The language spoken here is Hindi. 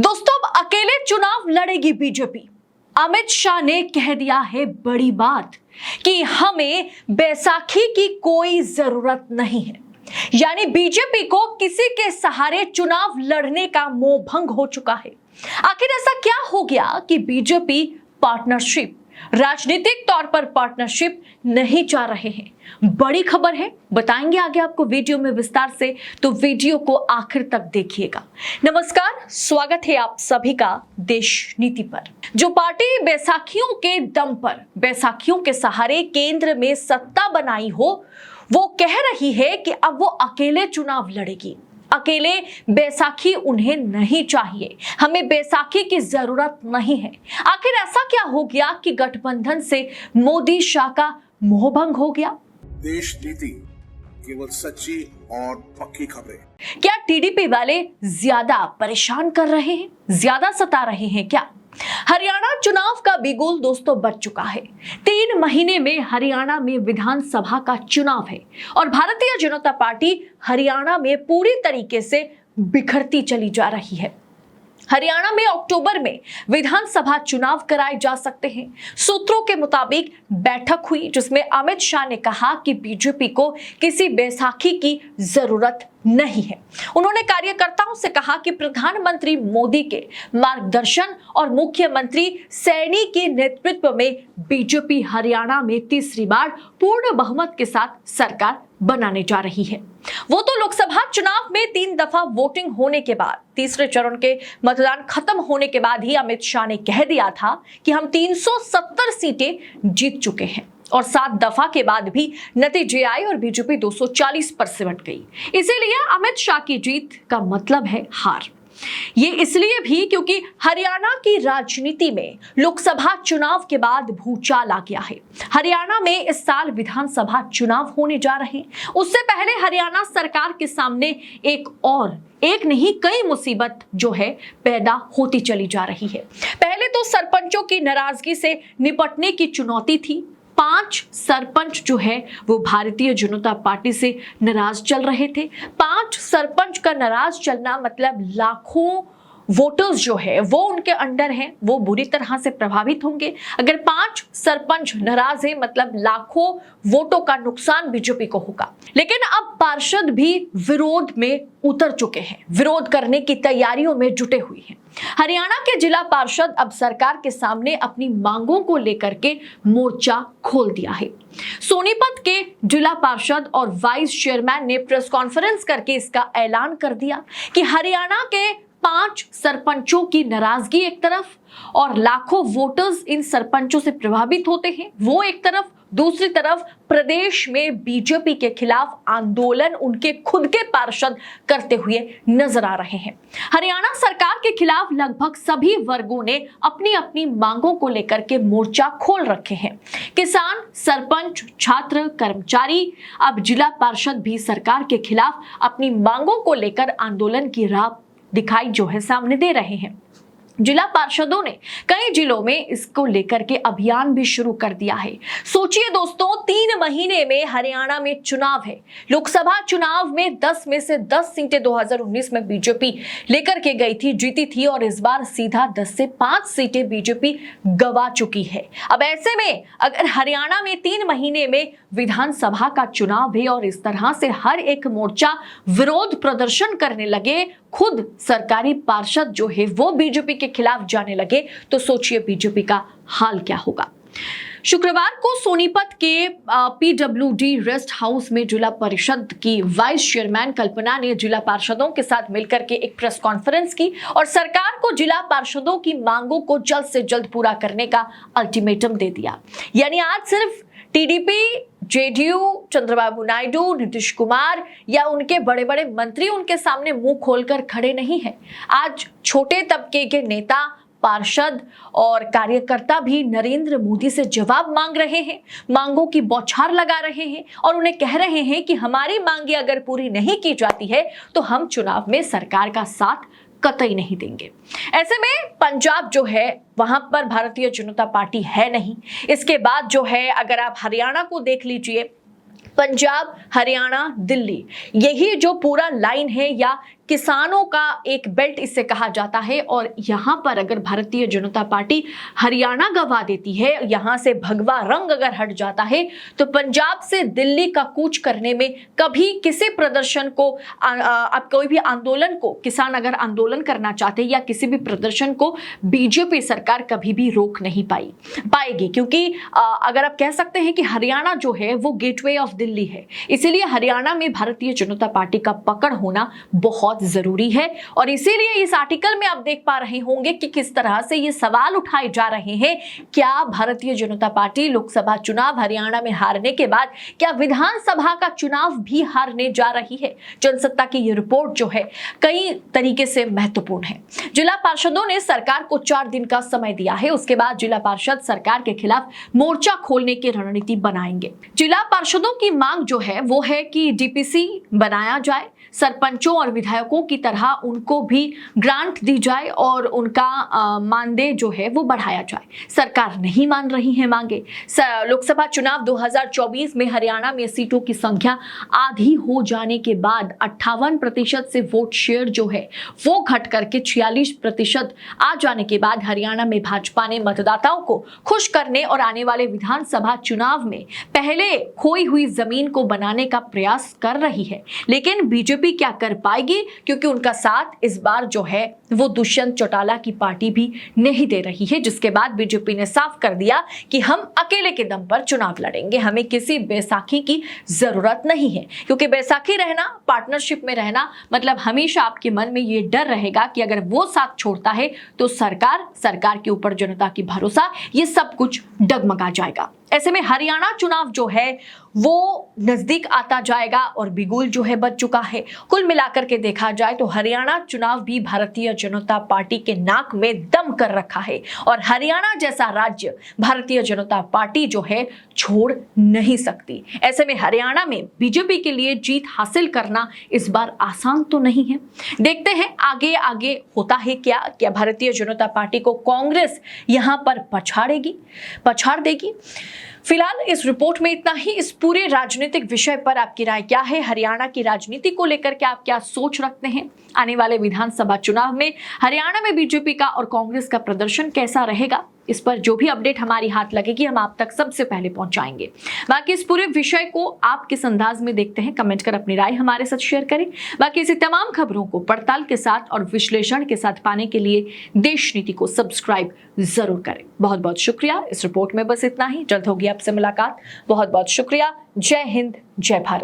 दोस्तों, अब अकेले चुनाव लड़ेगी बीजेपी। अमित शाह ने कह दिया है बड़ी बात कि हमें बैसाखी की कोई जरूरत नहीं है। यानी बीजेपी को किसी के सहारे चुनाव लड़ने का मोह भंग हो चुका है। आखिर ऐसा क्या हो गया कि बीजेपी पार्टनरशिप, राजनीतिक तौर पर पार्टनरशिप नहीं चाह रहे हैं? बड़ी खबर है, बताएंगे आगे आपको वीडियो में विस्तार से, तो वीडियो को आखिर तक देखिएगा। नमस्कार, स्वागत है आप सभी का देश नीति पर। जो पार्टी बैसाखियों के दम पर, बैसाखियों के सहारे केंद्र में सत्ता बनाई हो, वो कह रही है कि अब वो अकेले चुनाव लड़ेगी। अकेले बैसाखी उन्हें नहीं चाहिए, हमें बैसाखी की जरूरत नहीं है। आखिर ऐसा क्या हो गया कि गठबंधन से मोदी शाह का मोहभंग हो गया? देश नीति, केवल सच्ची और पक्की खबरें। क्या टीडीपी वाले ज्यादा परेशान कर रहे हैं, ज्यादा सता रहे हैं क्या? हरियाणा चुनाव का बिगुल दोस्तों बज चुका है। 3 महीने में हरियाणा में विधानसभा का चुनाव है और भारतीय जनता पार्टी हरियाणा में पूरी तरीके से बिखरती चली जा रही है। हरियाणा में अक्टूबर में विधानसभा चुनाव कराए जा सकते हैं। सूत्रों के मुताबिक बैठक हुई जिसमें अमित शाह ने कहा कि बीजेपी को किसी बैसाखी की जरूरत नहीं है। उन्होंने कार्यकर्ताओं से कहा कि प्रधानमंत्री मोदी के मार्गदर्शन और मुख्यमंत्री सैनी के नेतृत्व में बीजेपी हरियाणा में तीसरी बार पूर्ण बहुमत के साथ सरकार बनाने जा रही है। वो तो लोकसभा चुनाव में 3 दफा वोटिंग होने के बाद, तीसरे चरण के मतदान खत्म होने के बाद ही अमित शाह ने कह दिया था कि हम 370 सीटें जीत चुके हैं और 7 दफा के बाद भी नतीजे आए और बीजेपी 240 पर सिमट गई। इसीलिए अमित शाह की जीत का मतलब है हार। ये इसलिए भी क्योंकि हरियाणा की राजनीति में लोकसभा चुनाव के बाद भूचाल आ गया है। हरियाणा में इस साल विधानसभा चुनाव होने जा रहे हैं। उससे पहले हरियाणा सरकार के सामने एक नहीं कई मुसीबत जो है पैदा होती चली जा रही है। पहले तो सरपंचों की नाराजगी से निपटने की चुनौती थी। 5 सरपंच जो है वो भारतीय जनता पार्टी से नाराज चल रहे थे। 5 सरपंच का नाराज चलना मतलब लाखों वोटर्स जो है वो उनके अंडर हैं, वो बुरी तरह से प्रभावित होंगे। अगर 5 सरपंच नाराज हैं मतलब लाखों वोटों का नुकसान बीजेपी को होगा। लेकिन अब पार्षद भी विरोध में उतर चुके हैं, विरोध करने की तैयारियों में जुटे हुए हैं। हरियाणा के जिला पार्षद अब सरकार के सामने अपनी मांगों को लेकर के मोर्चा खोल दिया है। सोनीपत के जिला पार्षद और वाइस चेयरमैन ने प्रेस कॉन्फ्रेंस करके इसका ऐलान कर दिया कि हरियाणा के 5 सरपंचों की नाराजगी एक तरफ और लाखों वोटर्स इन सरपंचों से प्रभावित होते हैं, वो एक तरफ, दूसरी तरफ प्रदेश में बीजेपी के खिलाफ आंदोलन उनके खुद के पार्षद करते हुए नजर आ रहे हैं। हरियाणा सरकार के खिलाफ लगभग सभी वर्गों ने अपनी अपनी मांगों को लेकर के मोर्चा खोल रखे हैं। किसान, सरपंच, छात्र, कर्मचारी, अब जिला पार्षद भी सरकार के खिलाफ अपनी मांगों को लेकर आंदोलन की राह दिखाई जो है सामने दे रहे हैं। जिला पार्षदों ने कई जिलों में इसको लेकर के अभियान भी शुरू कर दिया है। सोचिए दोस्तों, 3 महीने में हरियाणा में चुनाव है। लोकसभा चुनाव में 10 में से 10 सीटें 2019 में बीजेपी लेकर के गई थी, जीती थी, और इस बार सीधा 10 से 5 सीटें बीजेपी गवा चुकी है। अब ऐसे में अगर हरियाणा में 3 महीने में विधानसभा का चुनाव है और इस तरह से हर एक मोर्चा विरोध प्रदर्शन करने लगे, खुद सरकारी पार्षद जो है वो बीजेपी के खिलाफ जाने लगे, तो सोचिए बीजेपी का हाल क्या होगा। शुक्रवार को सोनीपत के पीडब्ल्यूडी रेस्ट हाउस में जिला परिषद की वाइस चेयरमैन कल्पना ने जिला पार्षदों के साथ मिलकर के एक प्रेस कॉन्फ्रेंस की और सरकार को जिला पार्षदों की मांगों को जल्द से जल्द पूरा करने का अल्टीमेटम दे दिया। यानी आज सिर्फ टीडीपी, जेडीयू, चंद्रबाबू नायडू, नीतीश कुमार या उनके बड़े बड़े मंत्री उनके सामने मुंह खोलकर खड़े नहीं हैं। आज छोटे तबके के नेता, पार्षद और कार्यकर्ता भी नरेंद्र मोदी से जवाब मांग रहे हैं, मांगों की बौछार लगा रहे हैं और उन्हें कह रहे हैं कि हमारी मांगे अगर पूरी नहीं की जाती है तो हम चुनाव में सरकार का साथ कतई नहीं देंगे। ऐसे में पंजाब जो है वहां पर भारतीय जनता पार्टी है नहीं। इसके बाद जो है अगर आप हरियाणा को देख लीजिए, पंजाब, हरियाणा, दिल्ली, यही जो पूरा लाइन है या किसानों का एक बेल्ट इसे कहा जाता है। और यहां पर अगर भारतीय जनता पार्टी हरियाणा गवा देती है, यहां से भगवा रंग अगर हट जाता है, तो पंजाब से दिल्ली का कूच करने में कभी किसी प्रदर्शन को अब कोई भी आंदोलन को, किसान अगर आंदोलन करना चाहते या किसी भी प्रदर्शन को बीजेपी सरकार कभी भी रोक नहीं पाएगी। क्योंकि अगर आप कह सकते हैं कि हरियाणा जो है वो गेटवे ऑफ दिल्ली है, इसीलिए हरियाणा में भारतीय जनता पार्टी का पकड़ होना बहुत जरूरी है। और इसीलिए इस आर्टिकल में आप देख पा रहे होंगे कि किस तरह से ये सवाल उठाए जा रहे हैं, क्या भारतीय जनता पार्टी लोकसभा चुनाव हरियाणा में हारने के बाद क्या विधानसभा का चुनाव भी हारने जा रही है। जनसत्ता की ये रिपोर्ट जो है कई तरीके से महत्वपूर्ण है। जिला पार्षदों ने सरकार को 4 दिन का समय दिया है, उसके बाद जिला पार्षद सरकार के खिलाफ मोर्चा खोलने की रणनीति बनाएंगे। जिला पार्षदों की मांग जो है वो है कि डीपीसी बनाया जाए, सरपंचों और विधायकों की तरह उनको भी ग्रांट दी जाए और उनका मानदेय जो है वो बढ़ाया जाए। सरकार नहीं मान रही है मांगे। लोकसभा चुनाव 2024 में हरियाणा में सीटों की संख्या आधी हो जाने के बाद 58% से वोट शेयर जो है वो घट करके 46% आ जाने के बाद हरियाणा में भाजपा ने मतदाताओं को खुश करने और आने वाले विधानसभा चुनाव में पहले खोई हुई जमीन को बनाने का प्रयास कर रही है। लेकिन बीजेपी क्या कर पाएगी, क्योंकि उनका साथ इस बार जो है वो दुष्यंत चौटाला की पार्टी भी नहीं दे रही है। जिसके बाद बीजेपी ने साफ कर दिया कि हम अकेले के दम पर चुनाव लड़ेंगे, हमें किसी बैसाखी की जरूरत नहीं है। क्योंकि बैसाखी रहना, पार्टनरशिप में रहना मतलब हमेशा आपके मन में ये डर रहेगा कि अगर वो साथ छोड़ता है तो सरकार के ऊपर जनता की भरोसा, ये सब कुछ डगमगा जाएगा। ऐसे में हरियाणा चुनाव जो है वो नजदीक आता जाएगा और बिगुल जो है बच चुका है। कुल मिलाकर के देखा जाए तो हरियाणा चुनाव भी भारतीय जनता पार्टी के नाक में दम कर रखा है और हरियाणा जैसा राज्य भारतीय जनता पार्टी जो है छोड़ नहीं सकती। ऐसे में हरियाणा में बीजेपी के लिए जीत हासिल करना इस बार आसान तो नहीं है। देखते हैं आगे आगे होता है क्या भारतीय जनता पार्टी को कांग्रेस यहां पर पछाड़ देगी। फिलहाल इस रिपोर्ट में इतना ही। इस पूरे राजनीतिक विषय पर आपकी राय क्या है? हरियाणा की राजनीति को लेकर के आप क्या सोच रखते हैं? आने वाले विधानसभा चुनाव में हरियाणा में बीजेपी का और कांग्रेस का प्रदर्शन कैसा रहेगा? इस पर जो भी अपडेट हमारी हाथ लगेगी हम आप तक सबसे पहले पहुंचाएंगे। बाकी इस पूरे विषय को आप किस अंदाज में देखते हैं, कमेंट कर अपनी राय हमारे साथ शेयर करें। बाकी ऐसी तमाम खबरों को पड़ताल के साथ और विश्लेषण के साथ पाने के लिए देश नीति को सब्सक्राइब जरूर करें। बहुत बहुत शुक्रिया। इस रिपोर्ट में बस इतना ही। जल्द होगी आपसे मुलाकात। बहुत बहुत शुक्रिया। जय हिंद, जय भारत।